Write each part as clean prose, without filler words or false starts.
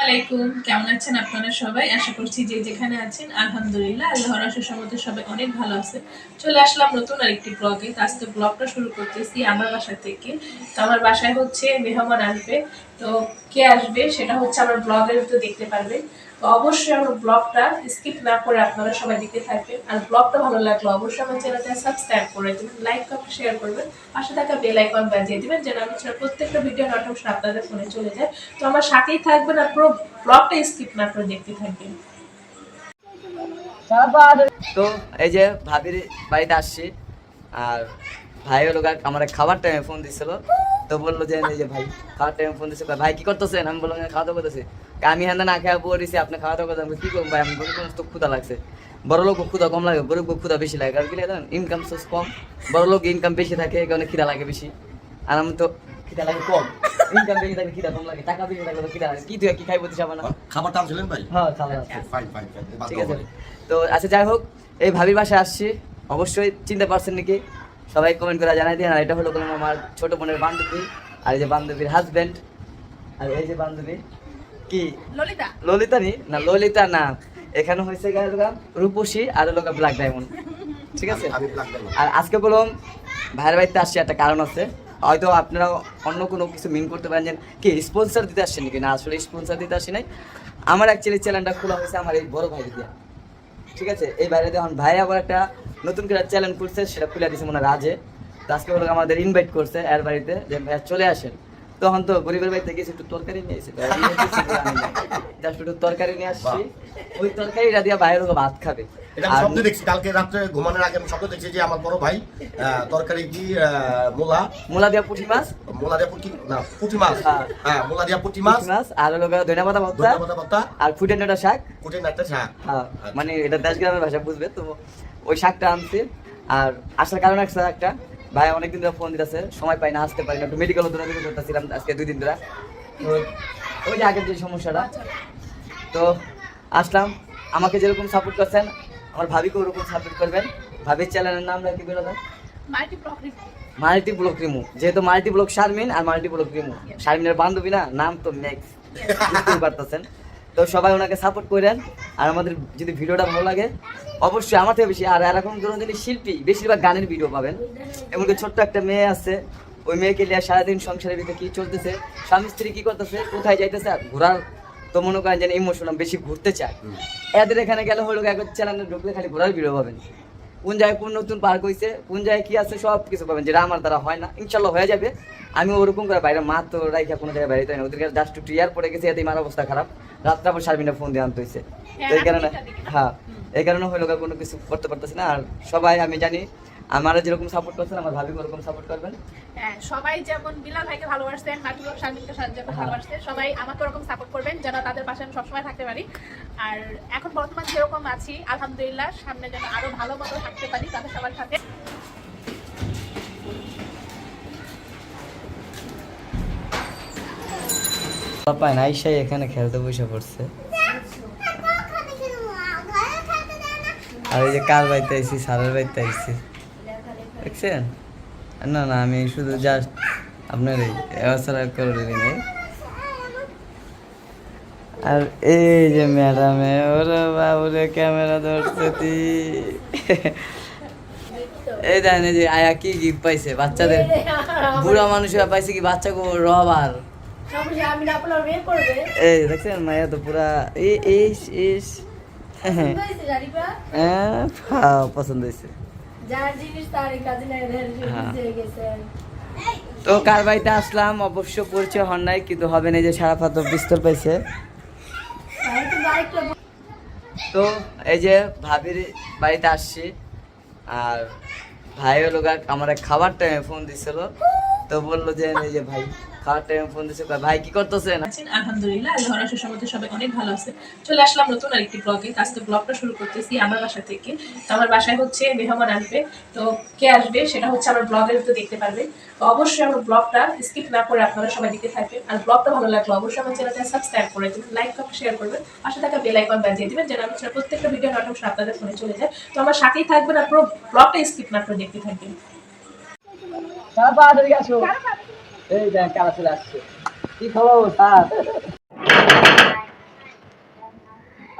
আলাইকুম, কেমন আছেন আপনারা সবাই? আশা করছি যে যেখানে আছেন আলহামদুলিল্লাহ আল্লাহর অশেষ রহমতে সবাই অনেক ভালো আছে। চলে আসলাম নতুন আরেকটি ব্লগে। আজকে ব্লগটা শুরু করতেছি আমার বাসা থেকে। তো আমার বাসায় হচ্ছে মেহমান আসবে। তো কে আসবে সেটা হচ্ছে আমার ব্লগের তো দেখতে পারবেন। তো অবশ্যই আমার ব্লগটা স্কিপ না করে আপনারা সবাই দেখতে থাকবেন। আর ব্লগটা ভালো লাগলে অবশ্যই আমার চ্যানেলটা সাবস্ক্রাইব করে দেবেন, লাইক কমেন্ট শেয়ার করবেন, পাশে থাকা বেল আইকন বাজিয়ে দিবেন যেন আমি প্রত্যেকটা ভিডিও নোটিফিকেশন আপনাদের ফোনে চলে যায়। তো আমার সাথেই থাকবেন আর পুরো ব্লগটা স্কিপ না করে দেখতে থাকবেন। তো এই যে ভাবির বাড়িতে আসছি, আর ভাই হলো আমার খাবার টাইমে ফোন দিছিল। তো বললো যে এই যে ভাই খাবার টাইমে ফোন দিচ্ছে, ভাই কি করতেছেন? আমি বললাম খাওয়া দাওয়া করতেছি। আমি হ্যাঁ না খেয়ে পড়েছি, আপনি খাওয়া দাওয়া করতেন কি করবো ভাই? আমি গরিব মানুষ তো ক্ষুধা লাগছে। বড় লোক ক্ষুধা কম লাগে, গরিব ক্ষুধা বেশি লাগে। কারণ কি জানেন, ইনকাম সোর্স কম, বড় লোক ইনকাম বেশি থাকে, এই কারণে খিদা লাগে বেশি। আর আমি তো খিদা লাগে কম, ইনকাম বেশি থাকে খিদা কম লাগে, টাকা বেশি থাকলে তো খিদা লাগে। কি তুই কি খাই বলতে চাবো না? খাবারটা আনছিলেন ভাই? হ্যাঁ খাবার আছে। ফাইন ফাইন ঠিক আছে। তো আচ্ছা যাই হোক, এই ভাবির বাসায় আসছি, অবশ্যই চিনতে পারছেন নাকি সবাই কমেন্ট করে জানাই দিন। আর এটা হলো আমার ছোট বোনের বান্ধবী, আর এই যে বান্ধবীর হাজবেন্ড, আর এই যে বান্ধবী কি ললিতা। ললিতা নি না, ললিতা না, এখানে হয়েছে রূপসী আর হলো ব্ল্যাক ডায়মন্ড। ঠিক আছে। আর আজকে বললাম ভাইয়ের বাড়িতে আসছি, একটা কারণ আছে। হয়তো আপনারা অন্য কোনো কিছু মিন করতে পারেন যে কি স্পন্সর দিতে আসছেন নাকি, না আসলে স্পন্সর দিতে আসি নাই। আমার অ্যাকচুয়ালি চ্যানেলটা খোলা হয়েছে আমার এই বড় ভাই দিয়া। ঠিক আছে। এই বাইরে এখন ভাই আবার একটা নতুন করে চ্যানেল করছে, সেটা খুলে দিয়েছে মনে রাজে। তো আজকে বলে আমাদের ইনভাইট করছে এর বাড়িতে যে ভাইয়া চলে আসেন। তখন তো গরিবের বাড়িতে গেছি, একটু তরকারি নিয়ে এসেছি, জাস্ট একটু তরকারি নিয়ে আসছি। ওই তরকারিটা দিয়ে বাইরের ভাত খাবে। এটা আমি স্বপ্নে দেখছি, কালকে রাত্রে ঘুমানোর আগে আমি স্বপ্নে দেখছি যে আমার বড় ভাই তরকারি কি মূলা দিয়া পুঁটি মাছ, মোলা দিয়া পুঁটি না পুঁটি মাছ, হ্যাঁ মোলা দিয়া পুঁটি মাছ আর হলো ধনিয়া পাতা ভর্তা আর ফুটেনাটা শাক, একটা শাক। হ্যাঁ মানে এটা দেশ গ্রামের ভাষা বুঝবে তো। ওই শাকটা আনছি। আর আসার কারণ একটা ভাই অনেকদিন ধরে ফোন দিতেছে, সময় পাই না, আসতে পারি না, একটু মেডিকেল দৌড়াদৌড়ি করতেছিলাম আজকে 2 দিন ধরে। তো ওই যে আগের যে সমস্যাটা, তো আসলাম। আমাকে যেরকম সাপোর্ট করছেন আমার ভাবিকে ওরকম সাপোর্ট করবেন। ভাবির চ্যানেলের নাম কি বলে দেন? Multi block Rimu. যেহেতু মাল্টি ব্লক শারমিন আর মাল্টি ব্লক রিমু, শারমিনের বান্ধবী না, নাম তো ম্যাক্স, বুঝতেই পারতেছেন। তো সবাই ওনাকে সাপোর্ট করেন। আর আমাদের যদি ভিডিওটা ভালো লাগে অবশ্যই আমার থেকে বেশি, আর এরকম ধরুন যদি শিল্পী বেশিরভাগ গানের ভিডিও পাবেন। এমনকি ছোট্ট একটা মেয়ে আছে, ওই মেয়েকে নিয়ে সারাদিন সংসারের ভিতরে কি চলতেছে, স্বামী স্ত্রী কি করতেছে, কোথায় যাইতেছে, আর ঘোরার তো মনে করেন যে ইমোশনাল বেশি ঘুরতে চায়। এদের এখানে গেলে হলো একবার চ্যানেলে ঢুকলে খালি ঘোরার ভিডিও পাবেন। কোন জায়গায় কোন নতুন পার্ক হয়েছে, কোন জায়গায় কি আছে, সব কিছু পাবেন, যেটা আমার দ্বারা হয় না। ইনশাল্লাহ হয়ে যাবে। আমি ওরকম করে বাইরে মা তো রাইখা কোনো জায়গায় বাইরে না, ওদেরকে জাস্ট একটু ইয়ার পড়ে গেছে, এতে আমার অবস্থা খারাপ। রাত্রে আবার শারমিনা ফোন দিয়ে আনতে হয়েছে। তো এই কারণে এই কারণে হলো কোনো কিছু করতে পারতেছি না। আর সবাই আমি জানি আমারা যেরকম সাপোর্ট করছেন আমার ভাবি ওরকম সাপোর্ট করবেন। হ্যাঁ, সবাই যেমন বিলাল ভাইকে ভালোবাসতেন, মাতুল শারমিনকে যেমন ভালোবাসতেন, সবাই আমাকে ওরকম সাপোর্ট করবেন যেন তাদের পাশে আমি সবসময় থাকতে পারি। আর এখন বর্তমান যেরকম আছি আলহামদুলিল্লাহ, সামনে যেন আরো ভালো মতো থাকতে পারি তাদের সবার সাথে। পাপাই না আইসাই এখানে খেলতে বসে পড়ছে। আর এই যে কার বাড়িতে আইসি, সারের বাড়িতে আইসি, দেখছেন? না না আমি শুধু জাস্ট আপনার এই ব্যবস্থা করে নেই। আর এই যে ম্যাডামে ওরে বাবুরে ক্যামেরা ধরছে তুই। এই দেখেন এই যে আয়া কি গিফট পাইছে বাচ্চাদের, বুড়া মানুষরা পাইছে কি বাচ্চাকে রবার। এই দেখছেন মায়া তো পুরা ইস পছন্দ হয়েছে। তো কার বাড়িতে আসলাম অবশ্য পরিচয় হন নাই, কিন্তু হবে না যে সারা পাত্র বিস্তর পাইছে। তো এই যে ভাবির বাড়িতে আসছি, আর ভাই হলো আমার খাবার টাইমে ফোন দিছিল। তো বললো যে এই যে ভাই খাওয়ার টাইমে ফোন দিছে, ভাই কি করতেছেন? আলহামদুলিল্লাহ আল্লাহর অশেষ রহমতে সবাই অনেক ভালো আছে। চলে আসলাম নতুন আরেকটি ব্লগে। আজকে ব্লগটা শুরু করতেছি আমার বাসা থেকে। তো আমার বাসায় হচ্ছে মেহমান আসবে। তো কে আসবে সেটা হচ্ছে আমার ব্লগের তো দেখতে পারবেন। তো অবশ্যই আমার ব্লগটা স্কিপ না করে আপনারা সবাই দেখতে থাকবেন। আর ব্লগটা ভালো লাগলে অবশ্যই আমার চ্যানেলটা সাবস্ক্রাইব করে দেবেন, লাইক কমেন্ট শেয়ার করবেন, পাশে থাকা বেল আইকন বাজিয়ে দিবেন যেন আমি প্রত্যেকটা ভিডিও নোটিফিকেশন আপনাদের ফোনে চলে যায়। তো আমার সাথেই থাকবেন আর পুরো ব্লগটা স্কিপ না করে দেখতে থাকবেন। এই দেখ কারা চলে আসছে। কি খবর স্যার?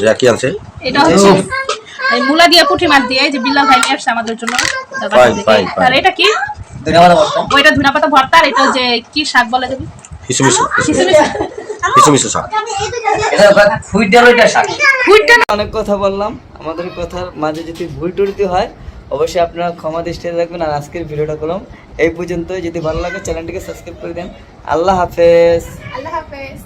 যা কি আছে এটা হচ্ছে এই মুলা দিয়ে পুঁটি মাছ দিয়ে এই যে বিল্লাল ভাই নিয়ে আসছে আমাদের জন্য দাদার ফাইন, থেকে। Fine, fine. আর এটা কি ধন্যবাদ বর্তা ওইটা ধনিয়া পাতা ভর্তা আর এটা যে কি শাক বলে যাবে হিসুমিসু খিচুড়ি হিসুমিসু শাক এটা ফুইট ডাল ওইটা শাক অনেক কথা বললাম আমাদের কথার মাঝে যদি ভুল টুটি হয় অবশ্যই আপনারা ক্ষমা দৃষ্টিতে রাখবেন আর আজকের ভিডিওটা করলাম এই পর্যন্ত যদি ভালো লাগে চ্যানেলটিকে সাবস্ক্রাইব করে দেন আল্লাহ হাফেজ আল্লাহ হাফেজ